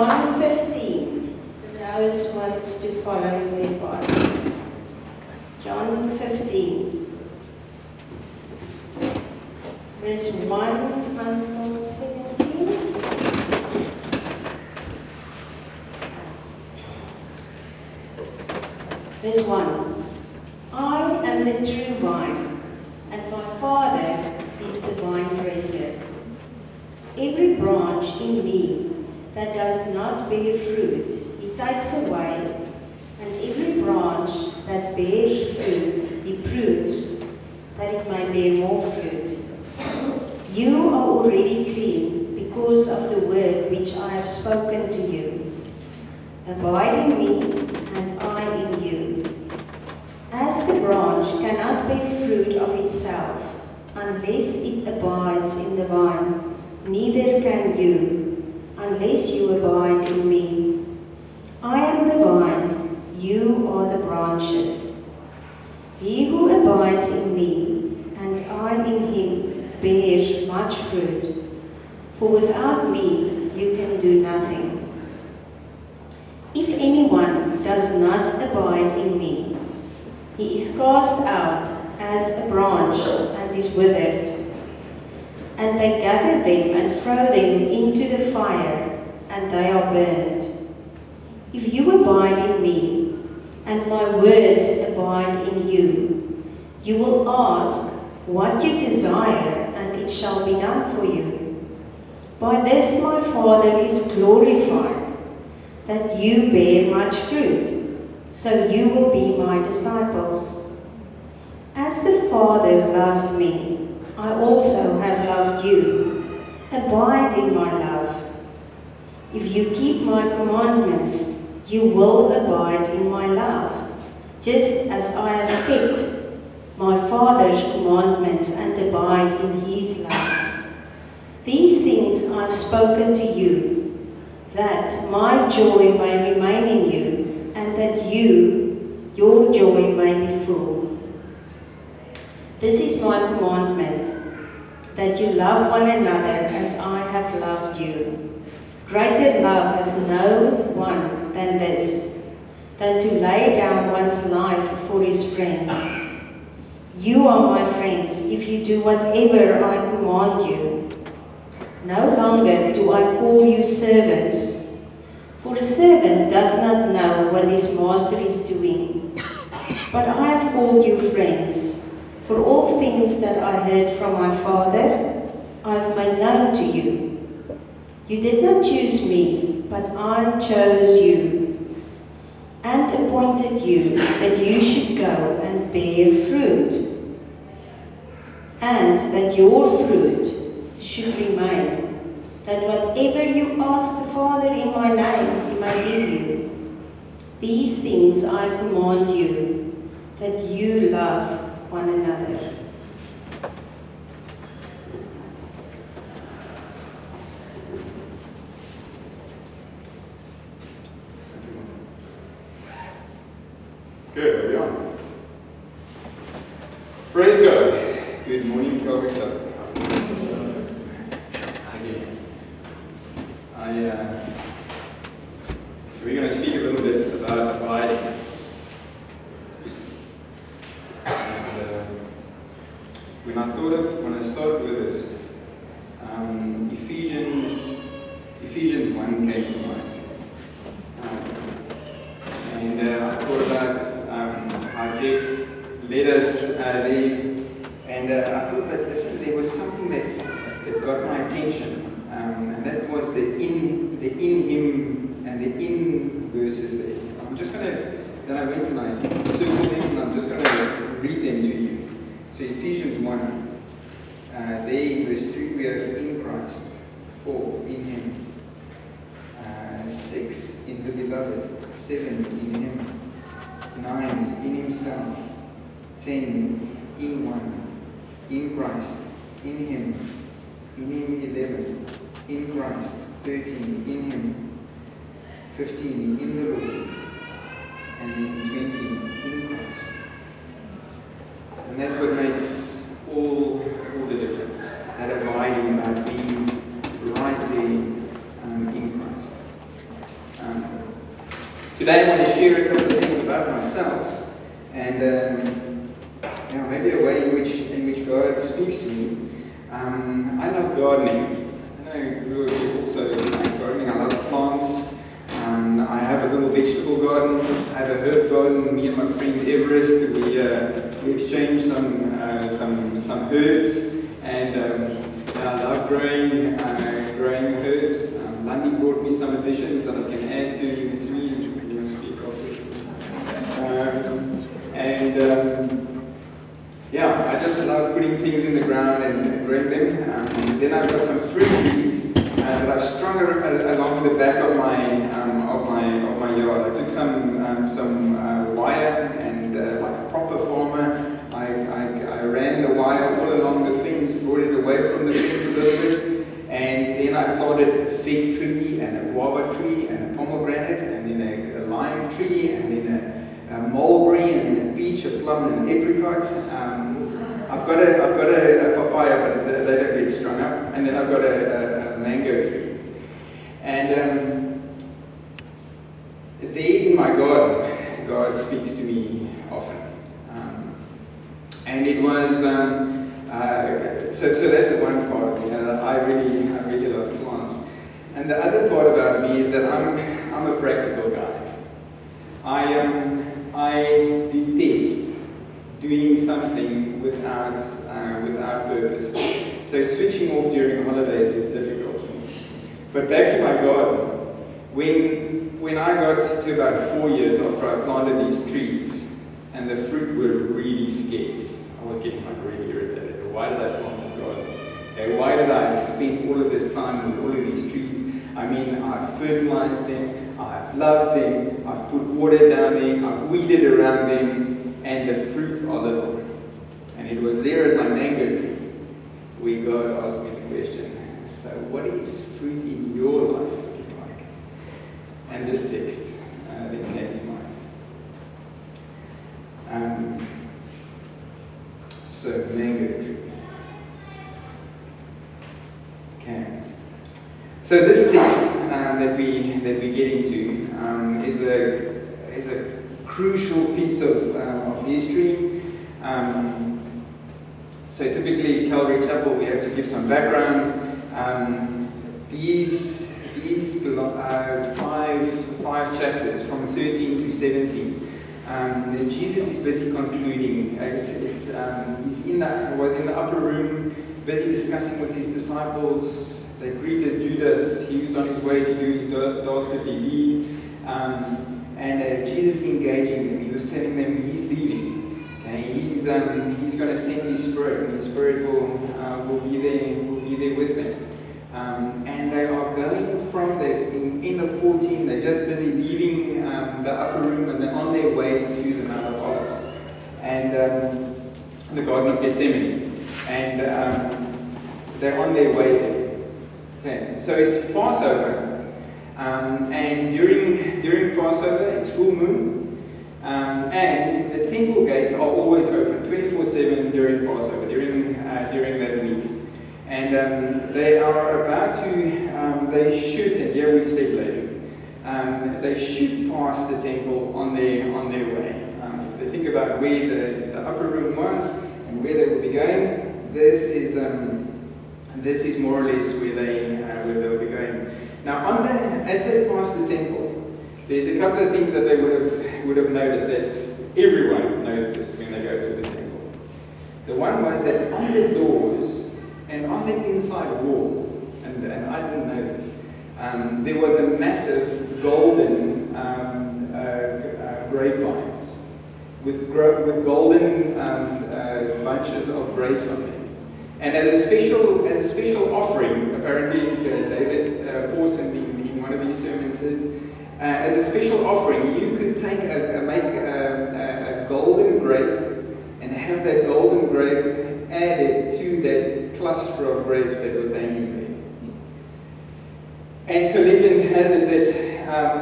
John 15. Those wants to follow in their Bibles. John 15. Verse 1 until 17. Verse 1. I am the true vine, and my Father is the vine dresser. Every branch in me that does not bear fruit, he takes away, and every branch that bears fruit, he prunes, that it may bear more fruit. You are already clean because of the word which I have spoken to you. Abide in me, and I in you. As the branch cannot bear fruit of itself unless it abides in the vine, neither can you unless you abide in me. I am the vine, you are the branches. He who abides in me, and I in him, bears much fruit, for without me you can do nothing. If anyone does not abide in me, he is cast out as a branch and is withered, and they gather them and throw them into the fire, and they are burned. If you abide in me, and my words abide in you, you will ask what you desire, and it shall be done for you. By this my Father is glorified, that you bear much fruit, so you will be my disciples. As the Father loved me, I also have loved you. Abide in my love. If you keep my commandments, you will abide in my love, just as I have kept my Father's commandments and abide in his love. These things I have spoken to you, that my joy may remain in you, and that your joy may be full. This is my commandment, that you love one another as I have loved you. Greater love has no one than this, than to lay down one's life for his friends. You are my friends if you do whatever I command you. No longer do I call you servants, for a servant does not know what his master is doing. But I have called you friends, for all things that I heard from my Father, I have made known to you. You did not choose me, but I chose you, and appointed you that you should go and bear fruit, and that your fruit should remain, that whatever you ask the Father in my name, he may give you. These things I command you, that you love one another. Good, we are. Praise God. Good morning, Calvary Club. So we're going to speak a little bit about abiding. And when I started with this, Ephesians 1 came to mind. I thought about how Jeff led us there, and I thought that, listen, there was something that got my attention, and that was the in him and the in verses there. Then I went and I circled them, and I'm just going to read them to you. So Ephesians 1, there in verse 3 we have in Christ, 4 in him, 6 in the beloved, 7 in him, 9 in himself, 10 in one, in Christ, in him 11, in Christ, 13 in him, 15 in the Lord, and then 20 in Christ. And that's what makes all the difference, that abiding, about being right there in Christ. Today I want to share a couple of things about myself and maybe a way in which God speaks to me. I love gardening. I know you also like gardening. I love plants. I have a little vegetable garden. I have a herb garden. Me and my friend Everest, we exchange some herbs, and I love growing herbs. Lundy brought me some additions that I can add to me. You speak of it. I just love putting things in the ground and growing them. Then I've got some fruit trees that I've strung along the back of my yard. I took some wire and like a proper farmer, I ran the wire all along the fence, brought it away from the fence a little bit, and then I planted a fig tree and a guava tree and a pomegranate and then a lime tree and then a mulberry and then a peach, a plum and an apricot. I've got a papaya, but they don't get strung up, and then I've got a mango tree. And there in my garden, God speaks to me often. And it was, so that's the one part of me. I really love plants. And the other part about me is that I'm a practical guy. I detest doing something without purpose. So switching off during holidays is difficult for me. But back to my garden. When I got to about 4 years after I planted these trees, and the fruit were really scarce, I was getting really irritated. Why did I plant this garden? Okay, why did I spend all of this time with all of these trees? I mean, I've fertilized them, I've loved them, I've put water down there, I've weeded around them, and the fruit are little. And it was there at my mango tree where God asked me the question, so what is fruit in your life looking like? And this text then came to mind. So, mango tree. Okay. So this text that we get into is a crucial piece of history. So typically, Calvary Chapel, we have to give some background. These five chapters from 13 to 17. Jesus is busy concluding. He was in the upper room, busy discussing with his disciples. They greeted Judas. He was on his way to do his dastardly deed. And Jesus engaging them. He was telling them he's leaving. Okay, he's going to send his Spirit, and his Spirit will be there with them. And they are going from in the 14. They're just busy leaving the upper room, and they're on their way to the Mount of Olives and the Garden of Gethsemane, and they're on their way there. Okay, so it's Passover, and during Passover it's full moon, and the temple gates are always open 24/7 during Passover, during that week. And they are about to, they should, and here we speculating, they should pass the temple on their way. If they think about where the upper room was and where they will be going, this is more or less where they'll be going. Now, as they pass the temple, there's a couple of things that they would have noticed that everyone noticed when they go to the temple. The one was that on the doors and on the inside wall, and I didn't know this, there was a massive golden grapevines with golden bunches of grapes on them. And as a special offering, apparently David Pawson in one of these sermons said, as a special offering, you could make a golden grape and have that golden grape added to that cluster of grapes that was hanging there. And so legend has it that,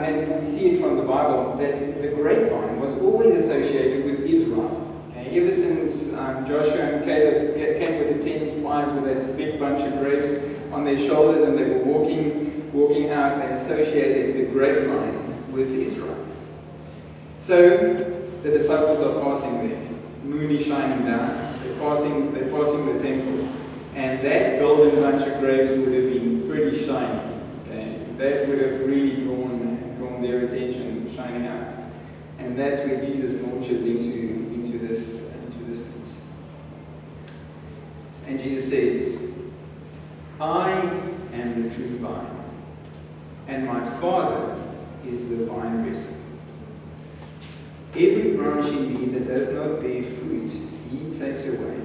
and we see it from the Bible, that the grapevine was always associated with Israel. Okay? Ever since Joshua and Caleb came with the 10 spies with that big bunch of grapes on their shoulders, and they were walking out, they associated the grapevine with Israel. So the disciples are passing there. Moon is shining down. They're passing the temple. And that golden bunch of grapes would have been pretty shiny. Okay? That would have really drawn their attention, shining out. And that's where Jesus launches into this piece. And Jesus says, I am the true vine, and my Father is the vine dresser. Every branch in me that does not bear fruit, he takes away.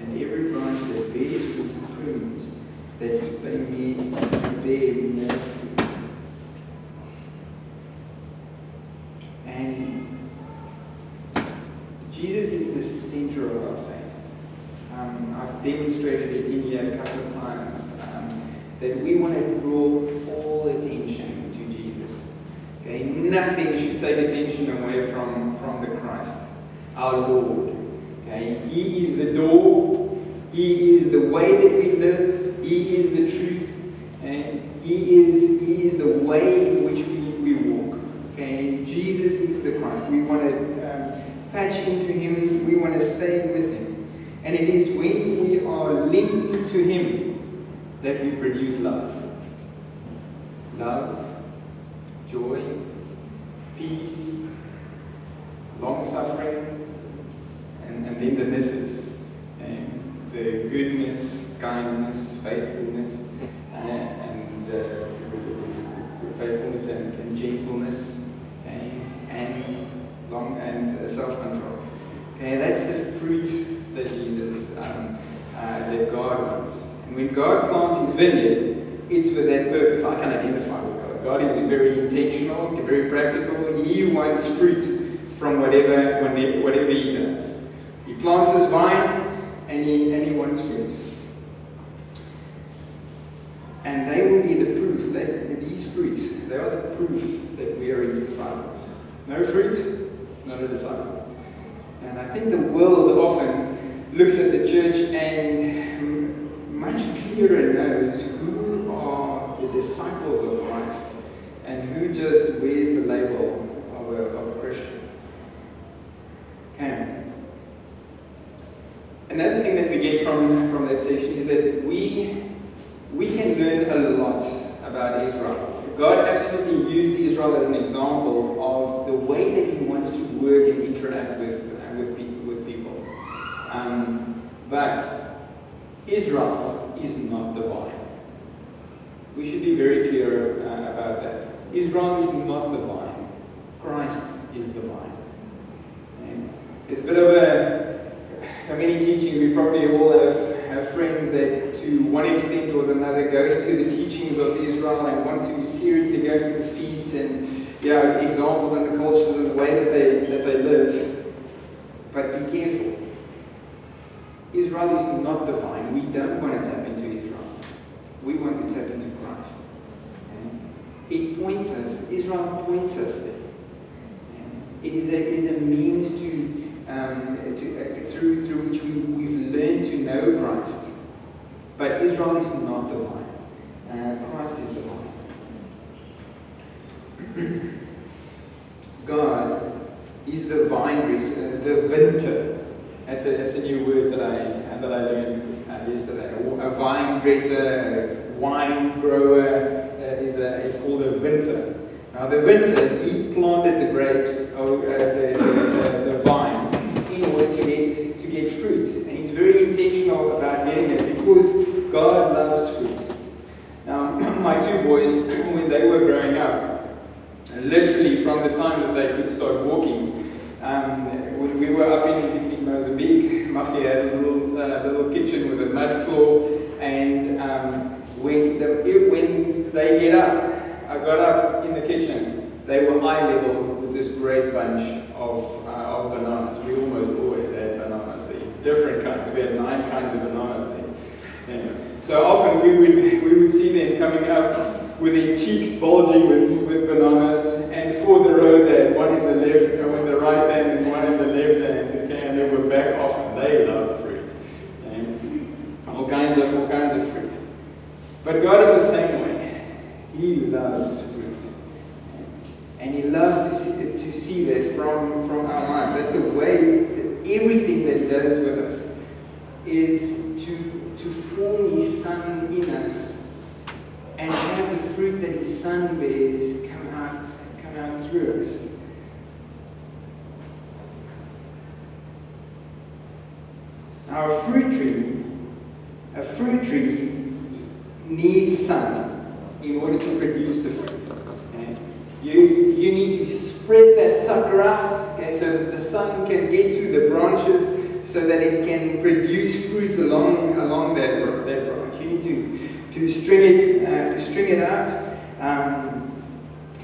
And every branch that bears fruit, he prunes, that it may bear more fruit. And Jesus is the center of our faith. I've demonstrated it in here a couple of times, that we want to draw all attention to Jesus. Okay? Nothing should take attention away from the Christ, our Lord. Okay? He is the door. He is the way that we live. He is the truth. And He is the way in which we walk. Okay? Jesus is the Christ. We want to touch into Him. We want to stay with Him. And it is when we are linked into Him that we produce love. Love, joy, peace, long-suffering, and then the nesses, and the goodness, kindness, faithfulness, and gentleness, and self-control. Okay, that's the fruit that Jesus, that God wants. And when God plants His vineyard, it's for that purpose. I can identify with God. God is very intentional, very practical. He wants fruit from whatever He does. He plants His vine, and He wants fruit. And they will be the proof that these fruits, they are the proof that we are His disciples. No fruit, not a disciple. And I think the world often looks at the church and much clearer knows who are the disciples of Christ and who just wears the label of a Christian. Okay. Another thing that we get from that section is that we can learn a lot about Israel. God absolutely used Israel as an example of the way that He wants to work and interact with people. But Israel is not the vine. We should be very clear about that. Israel is not the vine. Christ is the vine. And it's a bit of a mini teaching. We probably all have friends that to one extent or another go into the teachings of Israel and want to seriously go into the feasts and examples and the cultures and the way that they live. But be careful. Israel is not the vine. We don't want to tap into Israel. We want to tap into Christ. It points us. Israel points us there. It is a means through which we've learned to know Christ. But Israel is not the vine. Christ is the vine. God is the vine dresser, the vinter. That's a new word that I learned yesterday. A vine dresser, a wine grower is called a vinter. Now the vinter, he planted the grapes, the vine, in order to get fruit, and he's very intentional about getting it because God loves fruit. Now my two boys, when they were growing up, literally from the time that they could start walking, when we were up in Mozambique, Machi had a little kitchen with a mud floor, and when they get up, I got up in the kitchen, they were eye level with this great bunch of bananas. We almost always had bananas there, different kinds. We had 9 kinds of bananas there. Yeah. So often we would see them coming up with their cheeks bulging with bananas, and for the road they had one in the left, in the right hand and one in the left hand. Okay, and they were back off, and they love fruit, and all kinds of fruit. But God in the same way, He loves fruit. And He loves to see that from our lives. That's the way, everything that He does with us is to form His Son in us and have the fruit that His Son bears come out through us. Now, a fruit tree needs sun in order to produce the fruit. Okay? You need to spread that sucker out, okay, so that the sun can get to the branches, so that it can produce fruit along that branch. You need to string it out.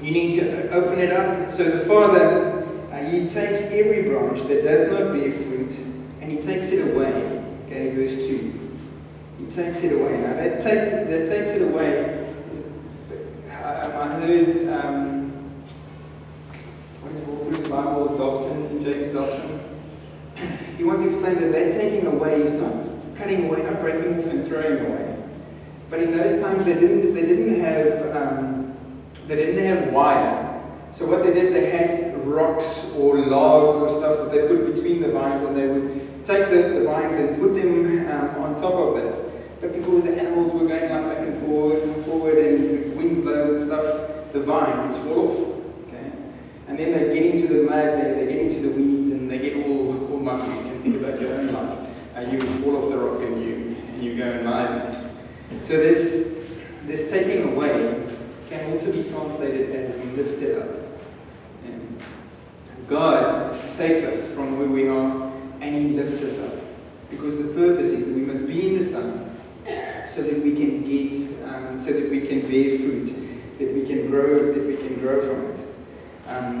You need to open it up. So the Father, He takes every branch that does not bear fruit, and He takes it away. Okay, verse 2. He takes it away. Now that takes it away. I heard what is it all through the Bible, James Dobson. He once explained that taking away is not cutting away, not breaking off and throwing away. But in those times they didn't have wire. So what they did, they had rocks or logs or stuff that they put between the vines, and they would take the vines and put them on top of that. But because the animals were going up back and forward, and the wind blows and stuff, the vines fall off. Okay? And then they get into the mud, they get into the weeds, and they get all mucky. You can think about your own life. You fall off the rock and you go and lie. So this taking away can also be translated as lifted up. And God takes us from where we are and He lifts us up. Because the purpose is that we must be in the sun so that we can so that we can bear fruit, that we can grow from it.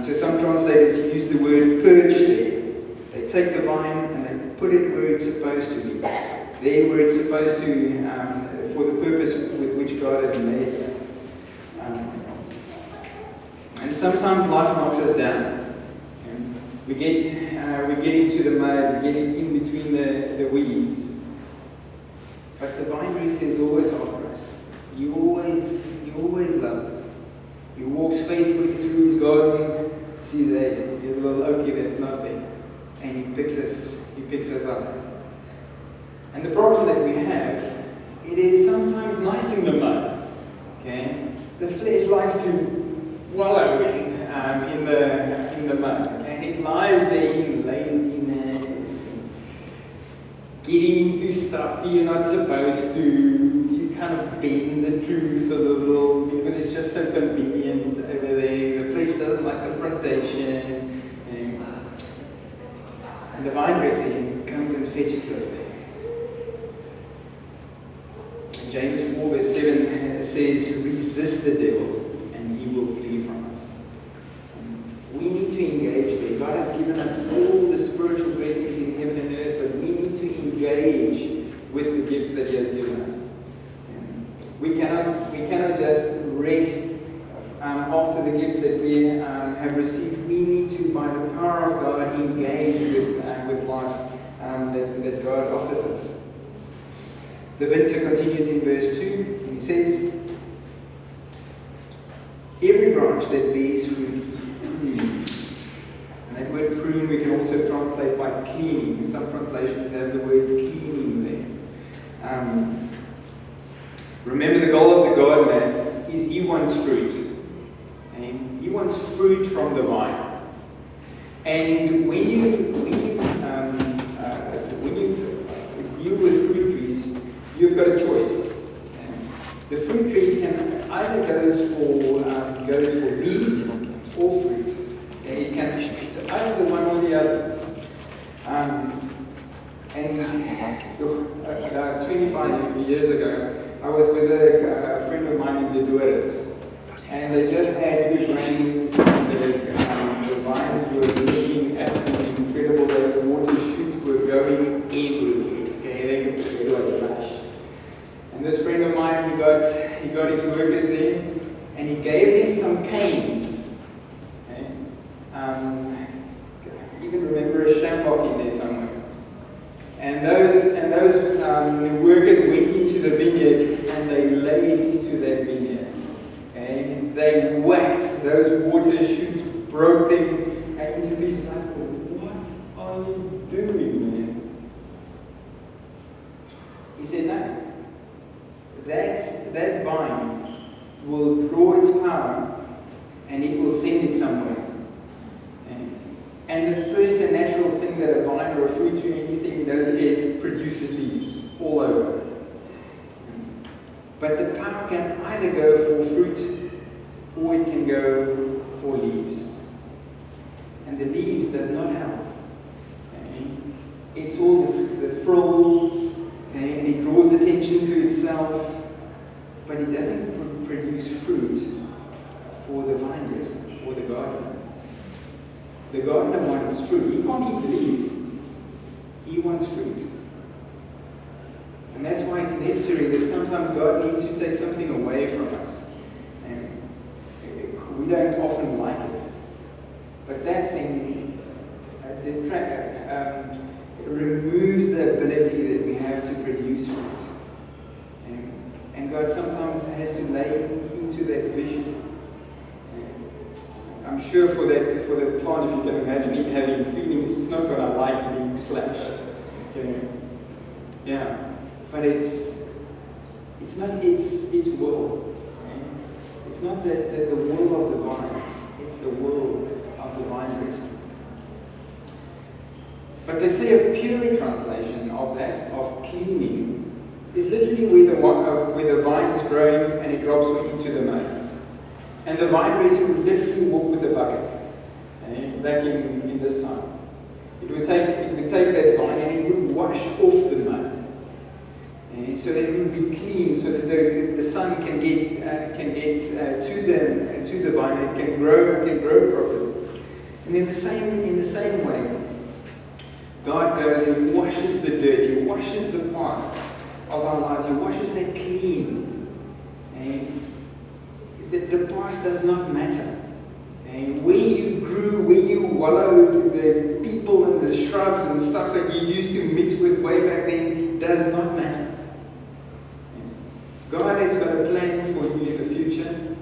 So some translators use the word perch there. They take the vine and they put it where it's supposed to be. There where it's supposed to, for the purpose with which God has made it. And sometimes life knocks us down. We get into the mud, we get in between the weeds. But the vine dresser is always after us. He always loves us. He walks faithfully through His garden. See there's a little oakie that's not there. And He picks us up. And the problem that we have, it is sometimes nice in the mud. Okay? The flesh likes to wallow in the mud. And it lies there in laziness, and getting into stuff you're not supposed to. You kind of bend the truth a little because it's just so convenient over there. The flesh doesn't like confrontation. And the vine dresser comes and fetches us there. And James 4 verse 7 says, resist the devil and he will flee from us. We need to engage there. God has given us all the spiritual blessings in heaven and earth, but we need to engage with the gifts that He has given us. We cannot just rest after the gifts that we have received. We need to, by the power of God, engage with life that God offers us. The Victor continues in verse 2, and he says, every branch that bears fruit, prune. And that word prune we can also translate by cleaning. Some translations have the word cleaning there. Remember, the goal of the gardener is he wants fruit. And he wants fruit from the vine. And when you deal with fruit trees, you've got a choice. The fruit tree can either goes for leaves or fruit. It's either the one or the other. About 25 years ago, I was with a friend of mine in the Dueras, and they just had good rains, and the vines were looking absolutely incredible. Those water shoots were going everywhere. Okay, it was lush. And this friend of mine, he got his workers there, and he gave them some canes. Okay? Even remember a shambok in there somewhere. And those workers went into the vineyard and they laid into that vineyard. Okay? They whacked cracked those water shoots, broke them into pieces. I thought, what are you doing, man? He said, no. That vine will draw its power and it will send it somewhere. And the first and natural thing that a vine or a fruit tree or anything does is it produces leaves all over. But the power can either go for fruit or it can go for leaves. And the leaves does not help. Okay? It's all the frills, okay? And it draws attention to itself, but it doesn't produce fruit for the vine dresser, for the gardener. The gardener wants fruit. He can't eat the leaves. He wants fruit. And that's why it's necessary that sometimes God needs to take something away from us. And we don't often like it. But that thing removes the ability that we have to produce fruit. And God sometimes has to lay into that vicious. I'm sure for the plant, if you can imagine it having feelings, it's not going to like being slashed. Okay? Yeah. But it's not its will. Okay? It's not the will of the vines. It's the will of the vine dresser. But they say a pure translation of that, of cleaning, is literally where the vine is growing and it drops into the mud. And the vine dresser would literally walk with a bucket, okay, back in this time. It would take that vine and it would wash off the mud, okay, so that it would be clean, so that the sun can get to the vine and it can grow properly. And in the same way, God goes and washes the dirt. He washes the past of our lives. He washes that clean. Okay? The past does not matter. And where you grew, where you wallowed, the people and the shrubs and stuff that you used to mix with way back then does not matter. God has got a plan for you in the future.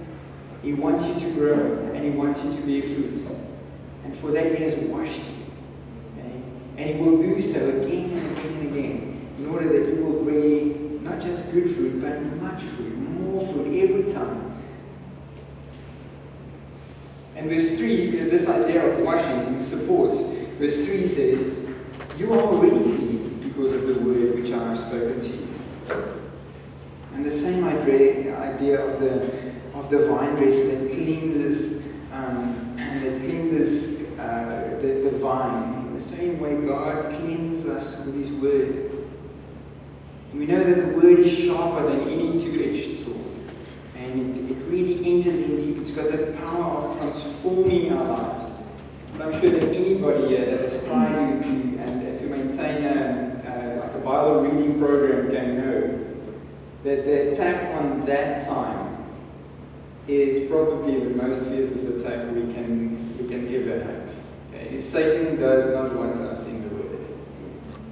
He wants you to grow and He wants you to bear fruit. And for that He has washed you. Okay? And He will do so again and again and again in order that you will bear not just good fruit, but much fruit, more fruit every time. And verse 3, this idea of washing supports. Verse 3 says, you are already clean because of the word which I have spoken to you. And the same idea of the vine dresser that cleanses the vine. In the same way, God cleanses us with His word. And we know that the word is sharper than any two-edged sword. And it really enters in deep. It's got the power of transforming our lives. But I'm sure that anybody here that has tried to maintain like a Bible reading program can know that the attack on that time is probably the most fiercest attack we can ever have. Okay? Satan does not want us in the Word.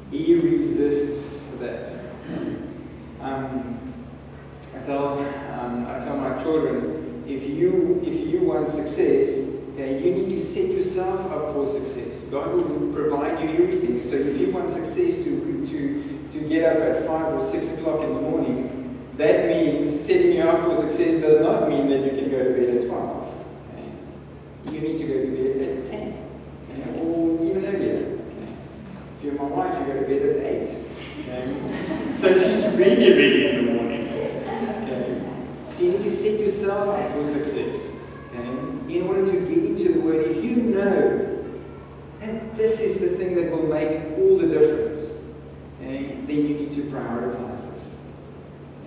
He resists that. I tell my children, if you want success, okay, you need to set yourself up for success. God will provide you everything. So if you want success to get up at 5 or 6 o'clock in the morning, that means setting you up for success does not mean that you can go to bed at 12. Okay? You need to go to bed at 10, okay? Or even earlier. Okay? If you're my wife, you go to bed at 8. Okay? So she's really ready in the morning. Okay? So you need to set yourself up for success. Okay? In order to get into the Word, if you know that this is the thing that will make all the difference, okay, then you need to prioritize this.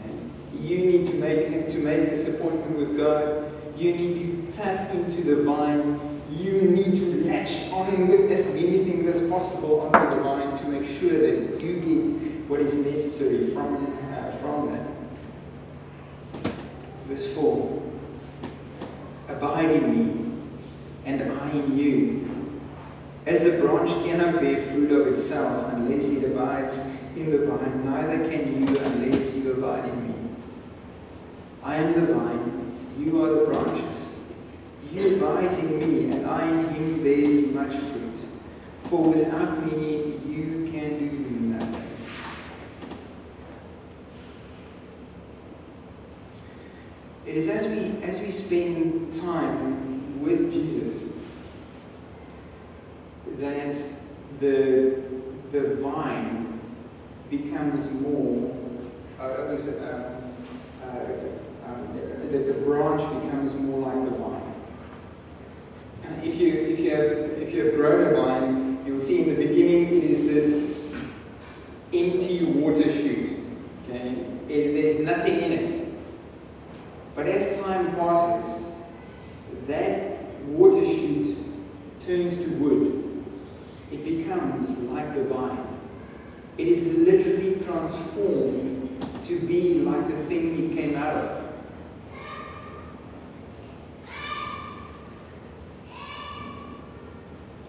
Okay? You need to make this appointment with God. You need to tap into the vine. You need to latch on with as many things as possible onto the vine to make sure that you get what is necessary from that. Verse 4. Abide in me, and I in you. As the branch cannot bear fruit of itself unless it abides in the vine, neither can you unless you abide in me. I am the vine, you are the branches. He abides in me, and I in him bears much fruit. For without me, you can do nothing. It is as we spend time with Jesus that the vine becomes more. That the branch becomes more like the vine. If you have grown a vine, you'll see in the beginning it is this empty water shoot. Okay, there's nothing in it. But as time passes, that water shoot turns to wood. It becomes like the vine. It is literally transformed to be like the thing it came out of.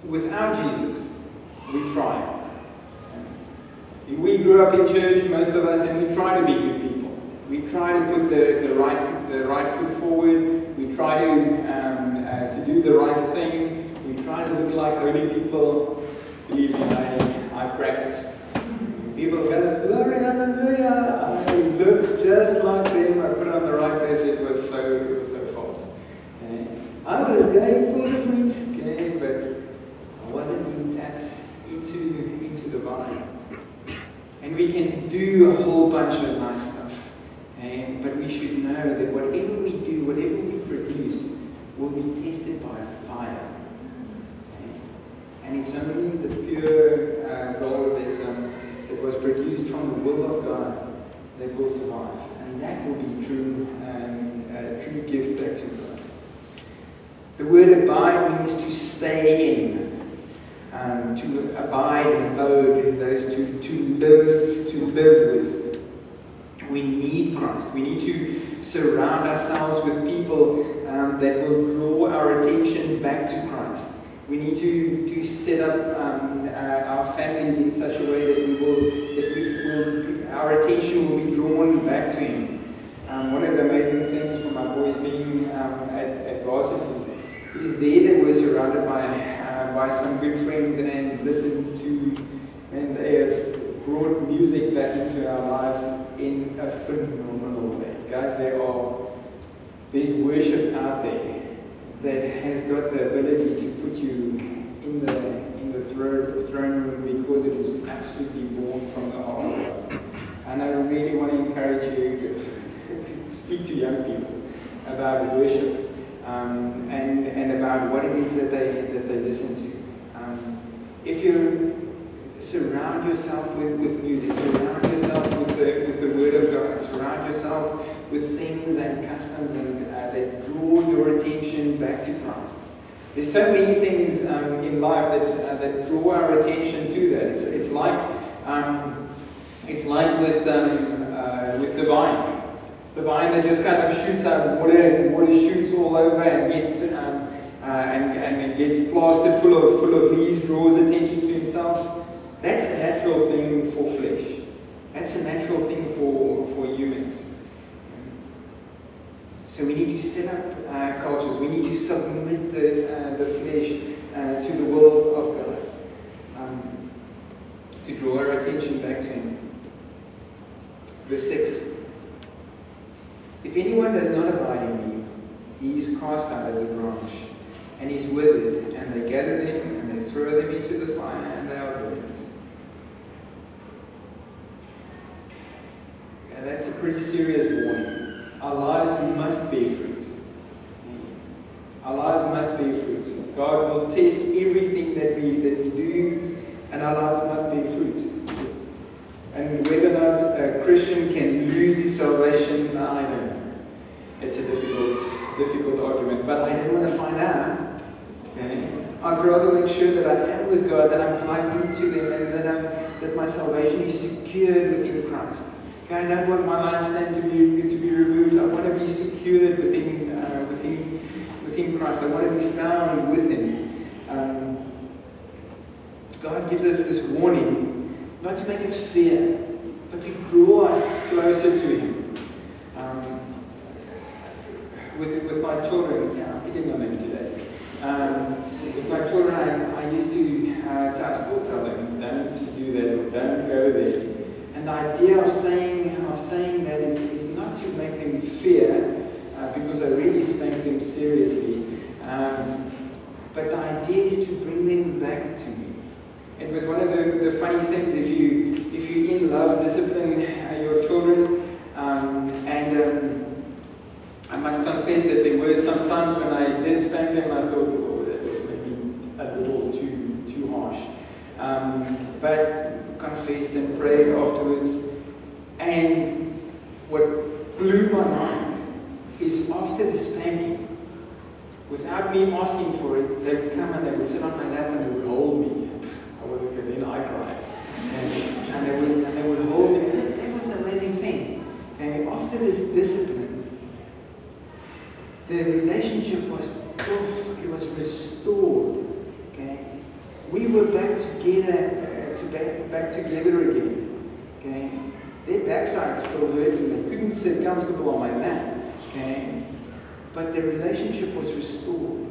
Without Jesus, we try. We grew up in church, most of us, and we try to be good people. We try to put the right foot forward. We try to do the right thing. We try to look like holy people. Believe me, I practiced. People go, glory, hallelujah. I look just like them. I put on the right face. It was so false. Okay? I was going for the fruit, okay, but I wasn't being tapped into the vine. And we can do a whole bunch of nice stuff. Okay? But we should know that whatever we do, whatever we produce, will be tested by fire. Okay? And it's only the pure gold that was produced from the will of God that will survive. And that will be true gift back to God. The word abide means to stay in. To abide and abode, that is to live with. We need Christ. We need to surround ourselves with people that will draw our attention back to Christ. We need to set up our families in such a way that our attention will be drawn back to Him. One of the amazing things for my boys being at varsity is there that we're surrounded by some good friends and listened to, and they have brought music back into our lives in a phenomenal way. Guys, there's worship out there that has got the ability to put you in the throne room because it is absolutely born from the heart of God. And I really want to encourage you to speak to young people about worship. And about what it is that they listen to. If you surround yourself with music, surround yourself with the Word of God, surround yourself with things and customs that draw your attention back to Christ. There's so many things in life that draw our attention to that. It's like with the vine. The vine that just kind of shoots out water shoots all over and gets and gets plastered full of leaves, draws attention to himself. That's the natural thing for flesh. That's a natural thing for humans. So we need to set up cultures. We need to submit the flesh to the will of God to draw our attention back to Him. Verse 6. If anyone does not abide in me, he is cast out as a branch, and is withered, and they gather them, and they throw them into the fire, and they are burned. And that's a pretty serious warning. Our lives must bear fruit. Our lives must bear fruit. God will test everything that we do, and our lives must bear fruit. And whether or not a Christian can lose his salvation, I don't know. It's a difficult argument, but I don't want to find out. Okay? I'd rather make sure that I am with God, that I'm plugged into them, and that my salvation is secured within Christ. Okay? I don't want my lampstand to be removed. I want to be secured within Christ. I want to be found with Him. God gives us this warning, not to make us fear, but to draw us closer to Him. With my children, I'm picking on them today. take them seriously. But the idea is to bring them back to me. It was one of the funny things, if you in love, discipline your children, I must confess that there were some times when I did spank them, I thought, oh, that was maybe a little too harsh. But confessed and prayed afterwards. And what blew my mind is after the spanking, without me asking for it, they would come and they would sit on my lap and they would hold me. I would look at them, I cried. And they would hold me. And that was the amazing thing. And after this discipline, the relationship was poof, it was restored. Okay? We were back together, back together again. Okay? Their backside still hurt and they couldn't sit comfortable on my lap. Okay? But the relationship was restored.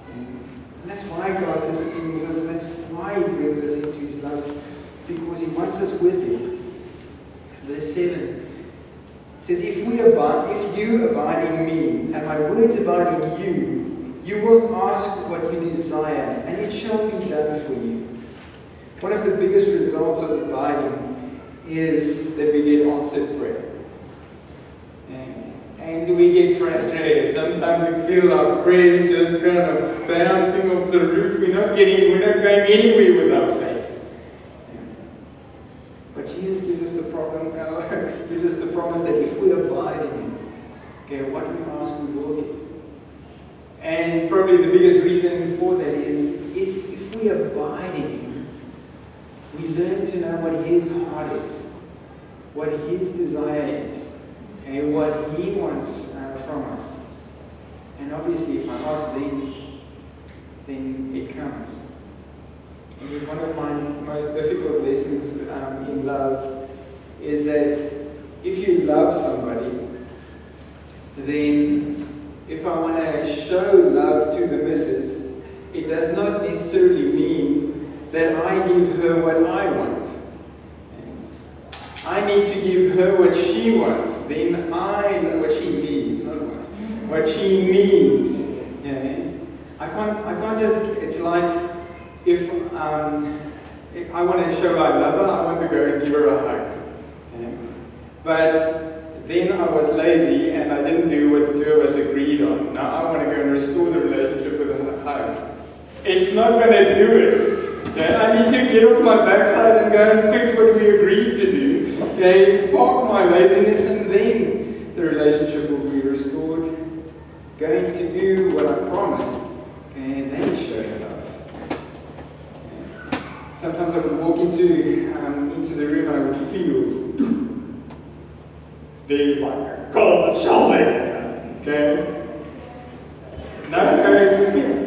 Okay? And that's why God disciplines us. That's why He brings us into His love. Because He wants us with Him. Verse 7 says, if you abide in me, and my words abide in you, you will ask what you desire, and it shall be done for you. One of the biggest results of abiding is that we get answered prayer. And we get frustrated. Sometimes we feel our prayer is just kind of bouncing off the roof. We're not going anywhere with our faith. But Jesus gives us the promise that if we abide in Him, okay, what we ask we will get. And probably the biggest reason for that is if we abide in Him, we learn to know what His heart is, what His desire is, and what He wants from us. And obviously, if I ask then it comes. It was one of my most difficult lessons in love, is that if you love somebody, then if I want to show love to the missus, it does not necessarily mean that I give her what I want. I need to give her what she wants. Then I know what she needs, not what she needs. Okay? I can't just. It's like if I want to show I love her, I want to go and give her a hug. Okay? But then I was lazy and I didn't do what the two of us agreed on. Now I want to go and restore the relationship with a hug. It's not going to do it. Okay? I need to get off my backside and go and fix what we agreed to do. Okay? Park my laziness, and then the relationship will be restored. Going to do what I promised, okay, and then showing love. Okay. Sometimes I would walk into the room and I would feel there's like a cold shoulder. Okay? No, it's good.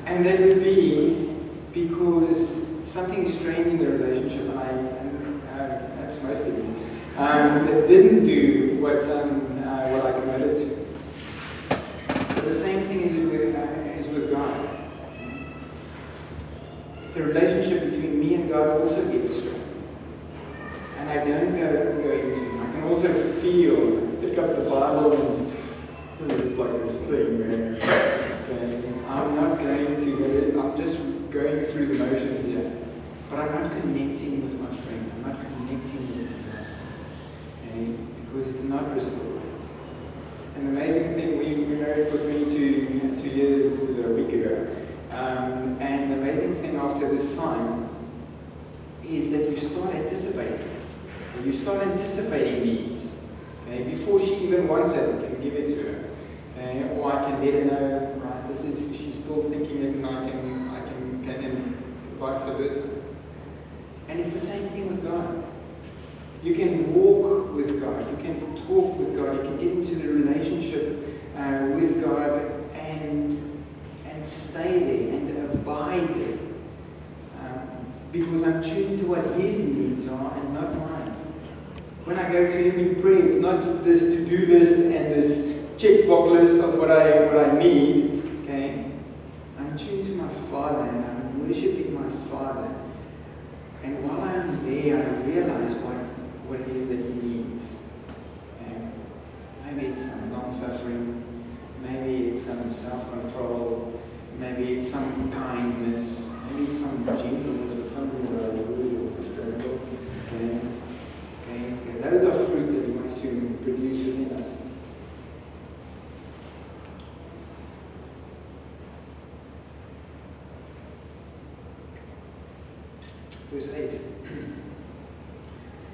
And that would be because something strange in the relationship, and that's mostly me, that didn't do what I committed to. But the same thing is with God. The relationship between me and God also gets strained. And I don't go into. I can also pick up the Bible and look like this thing where I'm not going to go. I'm just going through the motions here. But I'm not connecting with my friend. I'm not connecting with God. Okay? Because it's not restored. An amazing thing, we married for 22 years a week ago. And the amazing thing after this time is that you start anticipating. You start anticipating needs. Okay? Before she even wants it, I can give it to her. Okay? Or I can let her know, right, she's still thinking it, and I can vice versa. And it's the same thing with God. You can walk with God, you can talk with God, you can get into the relationship with God and stay there and abide there. Because I'm tuned to what His needs are and not mine. When I go to Him in prayer, it's not this to-do list and this checkbox list of what I need. Okay? I'm tuned to my Father and I'm worshiping my Father. And while I am there, I realize what it is that He needs. Maybe it's some long suffering. Maybe it's it's some self-control, maybe it's some kindness, maybe it's some gentleness with something that I really struggle. Okay. Those are fruit that He wants to produce within us. Verse 8.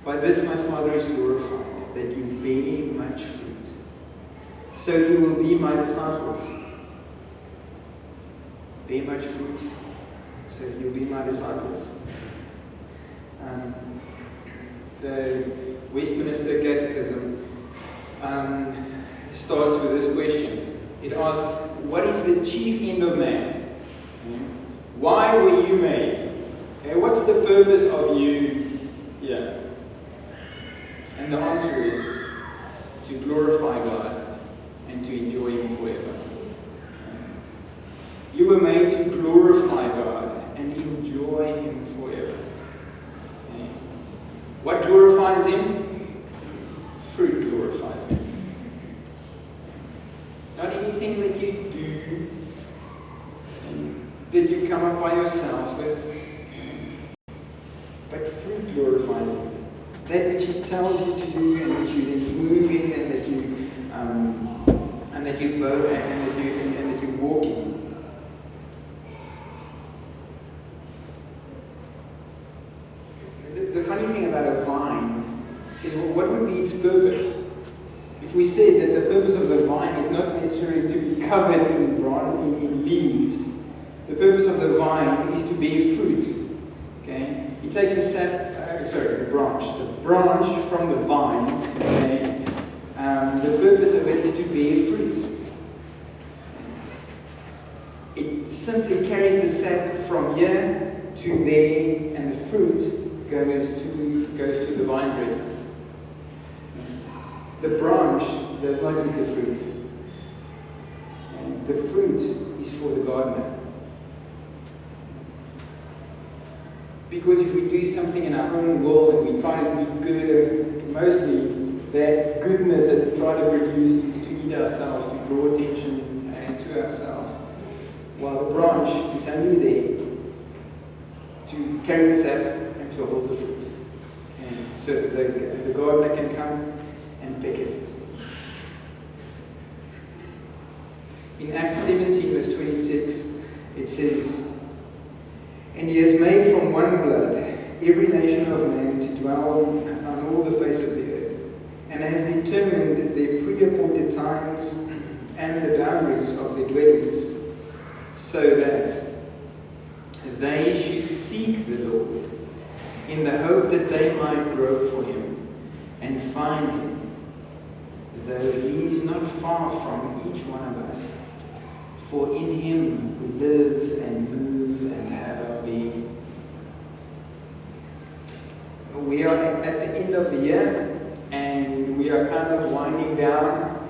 By this my Father is glorified, that you bear much fruit. So you will be my disciples. Bear much fruit, so you'll be my disciples. The Westminster Catechism starts with this question. It asks, what is the chief end of man? Why were you made? Okay, what's the purpose of you here? And the answer is to glorify God and to enjoy Him forever. You were made to glorify God and enjoy Him forever. Okay. What glorifies Him? Fruit glorifies Him. Not anything that you do that you come up by yourself with, but fruit glorifies Him. That which He tells you to do, and which you then move in, and that you bow and that you walk in. The funny thing about a vine is, well, what would be its purpose? If we said that the purpose of the vine is not necessarily to be covered in leaves, the purpose of the vine is to bear fruit. Okay, it takes the branch from the vine. Okay, the purpose of it is to bear fruit. It simply carries the sap from here to there, and the fruit goes to the vine dresser. The branch does not eat the fruit. And the fruit is for the gardener. Because if we do something in our own will and we try to be good, mostly that goodness that we try to produce is to eat ourselves, to draw attention to ourselves. While the branch is only there to carry the sap and to hold the fruit. And so that the gardener can come and pick it. In Acts 17 verse 26 it says, and He has made from one blood every nation of man to dwell on all the face of the earth, and has determined their pre-appointed times and the boundaries of their dwellings, so that they should seek the Lord in the hope that they might grope for Him and find Him, though He is not far from each one of us. For in Him we live and move and have our being. We are at the end of the year, and we are kind of winding down.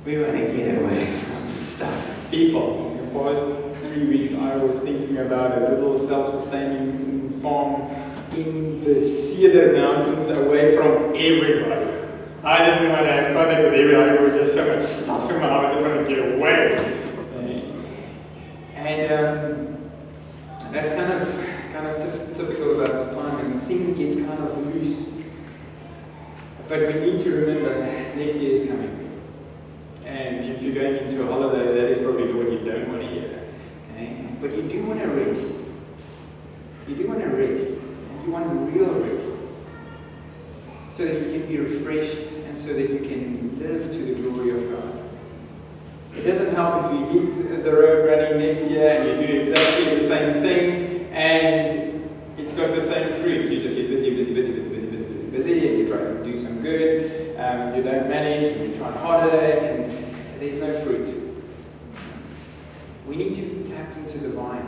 We want to get away from the stuff. People, in the past 3 weeks, I was thinking about a little self-sustaining farm in the Cedar Mountains, away from everybody. I didn't want to have contact with everybody. There was just so much stuff in my heart. I didn't want to get away. And that's kind of typical about this time, and things get kind of loose. But we need to remember next year is coming. And if you're going into a holiday, that is probably what you don't want to hear. Okay? But you do want to rest. You do want to rest. And you want real rest. So that you can be refreshed and so that you can live to the glory of God. It doesn't help if you hit the road running next year and you do exactly the same thing and it's got the same fruit. You just get busy, and you try to do some good, you don't manage, and you try harder, and there's no fruit. We need to be tapped into the vine.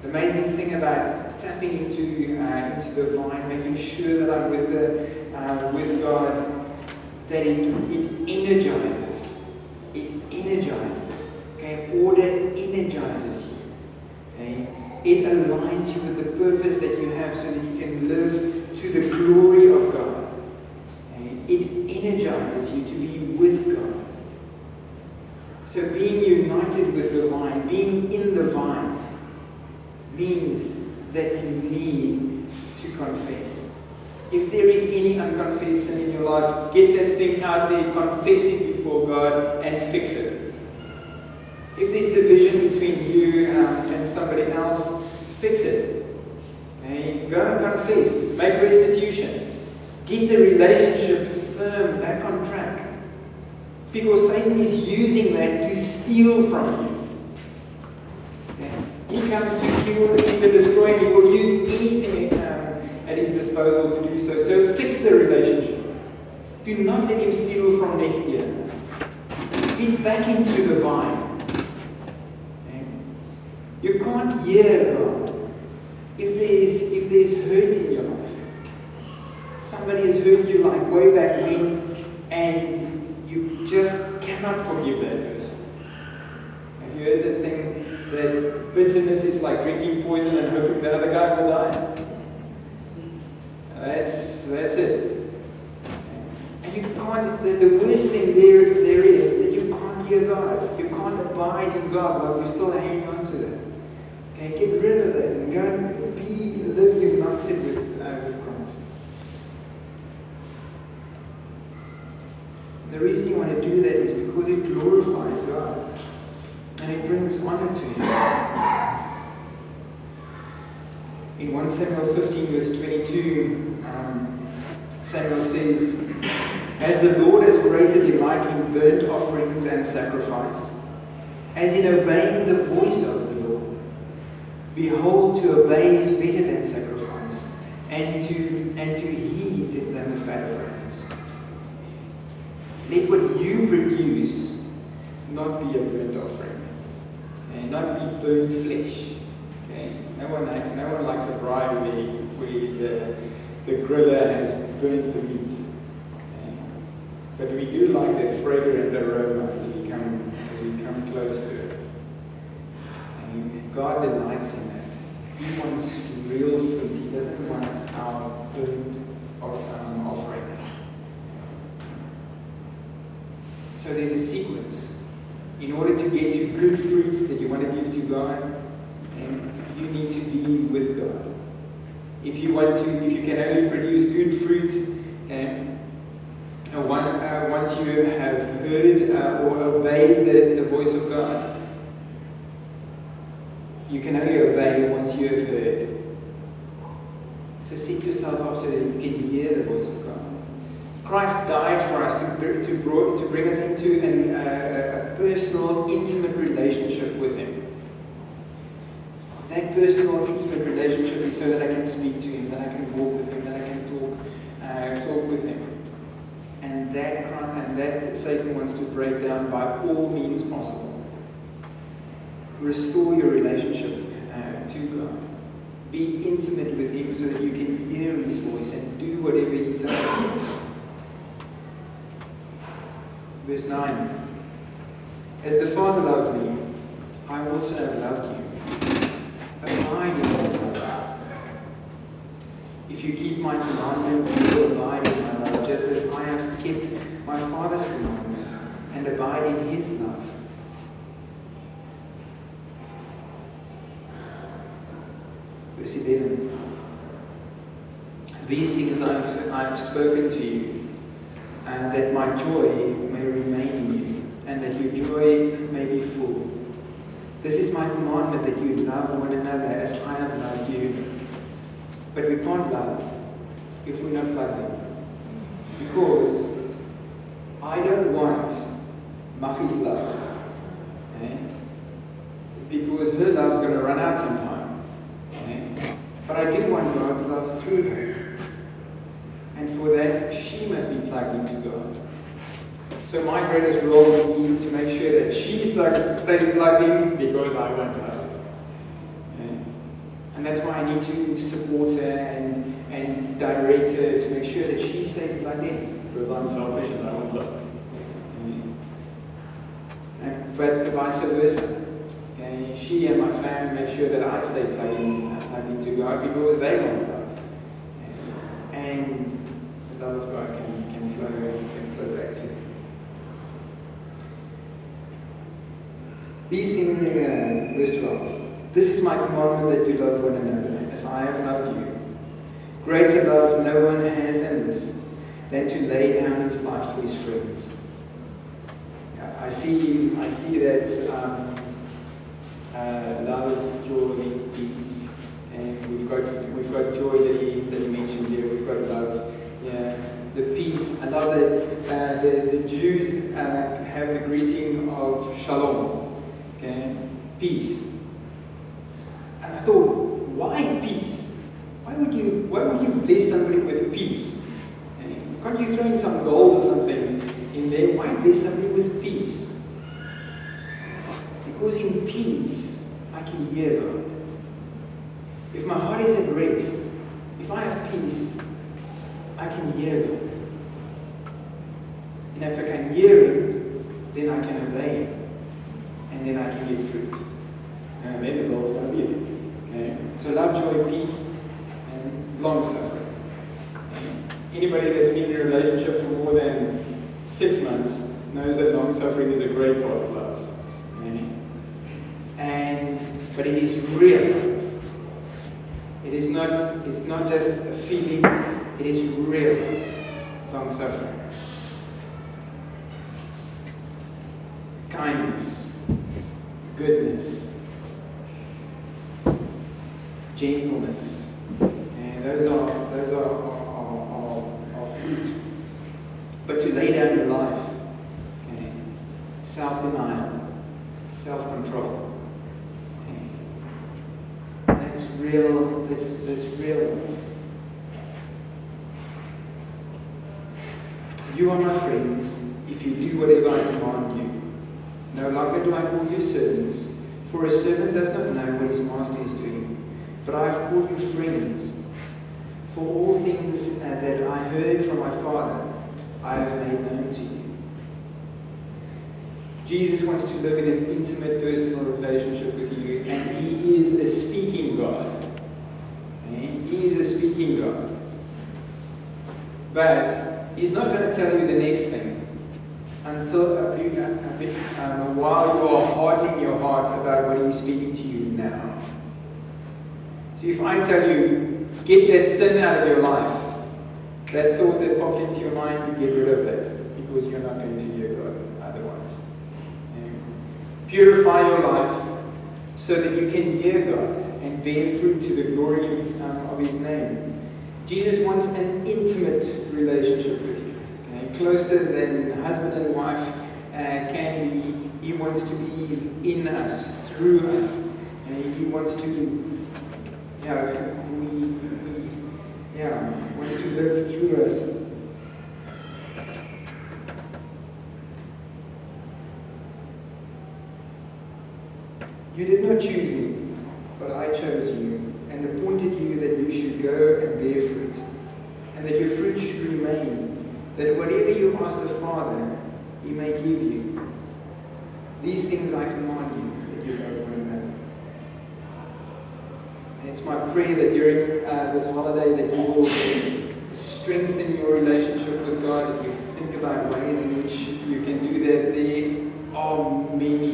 The amazing thing about tapping into the vine, making sure that I'm with God, that it energizes. It energizes. Okay, order energizes you. Okay, it aligns you with the purpose that you have, so that you can live to the glory of God. Okay, it energizes you to be with God. So being united with the vine, being in the vine, means that you need to confess. If there is any unconfessed sin in your life, get that thing out there, confess it before God, and fix it. If there's division between you and somebody else, fix it. Okay? Go and confess. Make restitution. Get the relationship firm, back on track. Because Satan is using that to steal from you. Okay? He comes to kill, steal, and destroy, and he will use anything at his disposal to do so. So fix the relationship. Do not let him steal from next year. Get back into the vine. Okay? You can't hear God if there's hurt in your life. Somebody has hurt you like way back when, and you just cannot forgive that person. Have you heard that thing that bitterness is like drinking poison and hoping the other guy will die? That's it. And you can't. The worst thing there is that you can't hear God. You can't abide in God while you're still hanging on to that. Okay, get rid of that and go and live united with Christ. The reason you want to do that is because it glorifies God and it brings honor to Him. In 1 Samuel 15 verse 22, Samuel says, "As the Lord has greater delight in burnt offerings and sacrifice, as in obeying the voice of the Lord. Behold, to obey is better than sacrifice, and to heed than the fat of rams." Let what you produce not be a burnt offering, okay? Not be burnt flesh. Okay? No one likes a braai where the griller has burnt the meat. Okay? But we do like that fragrant aroma as we come close to it. And God delights in that. He wants real food. He doesn't want our burnt offerings. So there's a sequence. In order to get to good fruit that you want to give to God, and you need to be with God. If you can only produce good fruit, once you have heard or obeyed the voice of God, you can only obey once you have heard. So set yourself up so that you can hear the voice of God. Christ died for us to bring us into a personal, intimate relationship with Him. That personal, intimate relationship is so that I can speak to Him, that I can walk with Him, that I can talk with Him. And that Satan wants to break down by all means possible. Restore your relationship to God. Be intimate with Him so that you can hear His voice and do whatever He tells you. Verse 9. As the Father loved me, I also have loved you. Abide in my love. If you keep my commandment, you will abide in my love, just as I have kept my Father's commandment and abide in His love. Verse 11. These things I've spoken to you, that my joy may remain in you, and that your joy may be full. This is my commandment, that you love one another as I have loved you. But we can't love if we're not plugged in. Because I don't want Machi's love. Okay? Because her love's going to run out sometime. Okay? But I do want God's love through her. And for that, she must be plugged into God. So my greatest role will be to make sure that she stays plugged in because I want love. Okay? And that's why I need to support her and direct her to make sure that she stays plugged in. Because I'm selfish and I want love. Okay? But vice versa. Okay? She and my family make sure that I stay plugged into God because they want love. Okay? And the love of God can flow back to you. These things, verse 12. This is my commandment, that you love one another as I have loved you. Greater love no one has than this, than to lay down his life for his friends. I see that love, joy, peace, and we've got joy that he mentioned here. We've got love, yeah, the peace. I love that the Jews have the greeting of shalom, okay, peace. And I thought, why peace? Why would you bless somebody with peace? Okay? Can't you throw in some gold or something in there? Why bless somebody with peace? Because in peace, I can hear God. If my heart is at rest, if I have peace, I can hear God. And if I can hear Him, then I can obey Him. And then I can get fruit. And then the goal is going to be it. Okay? So love, joy, peace, and long suffering. Anybody that's been in a relationship for more than 6 months knows that long suffering is a great part of love. Okay? But it is real love. It's not just a feeling, it is real long suffering. Kindness, goodness, gentleness, and those are fruit. But to lay down your life, okay, self-denial, self-control, okay, that's real. That's real. You are my friends if you do whatever I command you. No longer do I call you servants, for a servant does not know what his master is doing. But I have called you friends. For all things that I heard from my Father, I have made known to you. Jesus wants to live in an intimate, personal relationship with you, and He is a speaking God. Okay? He is a speaking God. But He's not going to tell you the next thing until while you are hardening your heart about what He's speaking to you now. So if I tell you, get that sin out of your life, that thought that popped into your mind, you get rid of that, because you're not going to hear God otherwise. Purify your life so that you can hear God and bear fruit to the glory of His name. Jesus wants an intimate relationship with you, okay? Closer than husband and wife can be. He wants to be in us, through us, and He wants to wants to live through us. You did not choose me, but I chose you, and appointed you that you should go and bear fruit, and that your fruit should remain, that whatever you ask the Father, He may give you. These things I command you, that you love one another. It's my prayer that during this holiday that you will strengthen your relationship with God, that you think about ways in which you can do that. There are many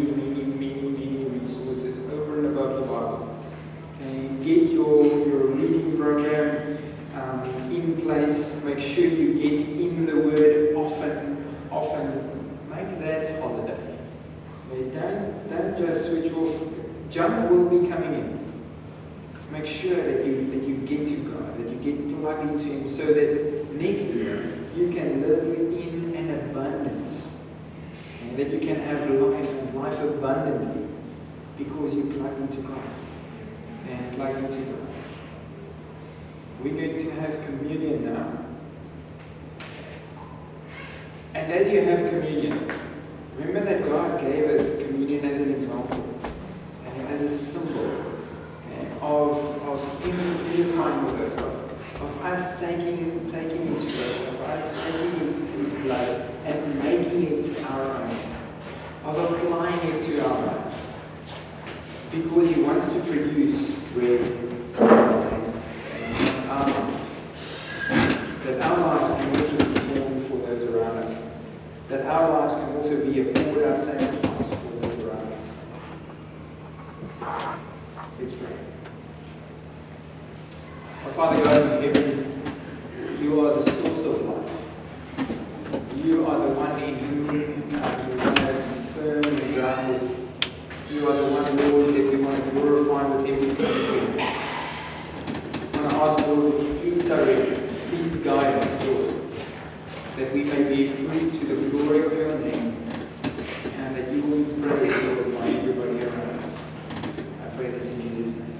resources over and above the Bible. Okay? Get your reading program in place. Make sure you get in the Word often. Make that holiday. Okay? Don't just switch off. Junk will be coming in. Make sure that you get to God, that you get plugged into Him, so that next year you can live in an abundance, and that you can have life and life abundantly, because you plugged into Christ and plugged into God. We're going to have communion now. And as you have communion, remember that God gave us communion as an example and as a symbol of Him unifying with us, of us taking His flesh, of us taking His blood and making it our own, of applying it to our lives. Because He wants to produce bread in our lives. That our lives can also be torn for those around us. That our lives can also be a poured out sacrifice for those around us. fruit to the glory of your name, and that you will be praised, Lord, by everybody around us. I pray this in Jesus' name.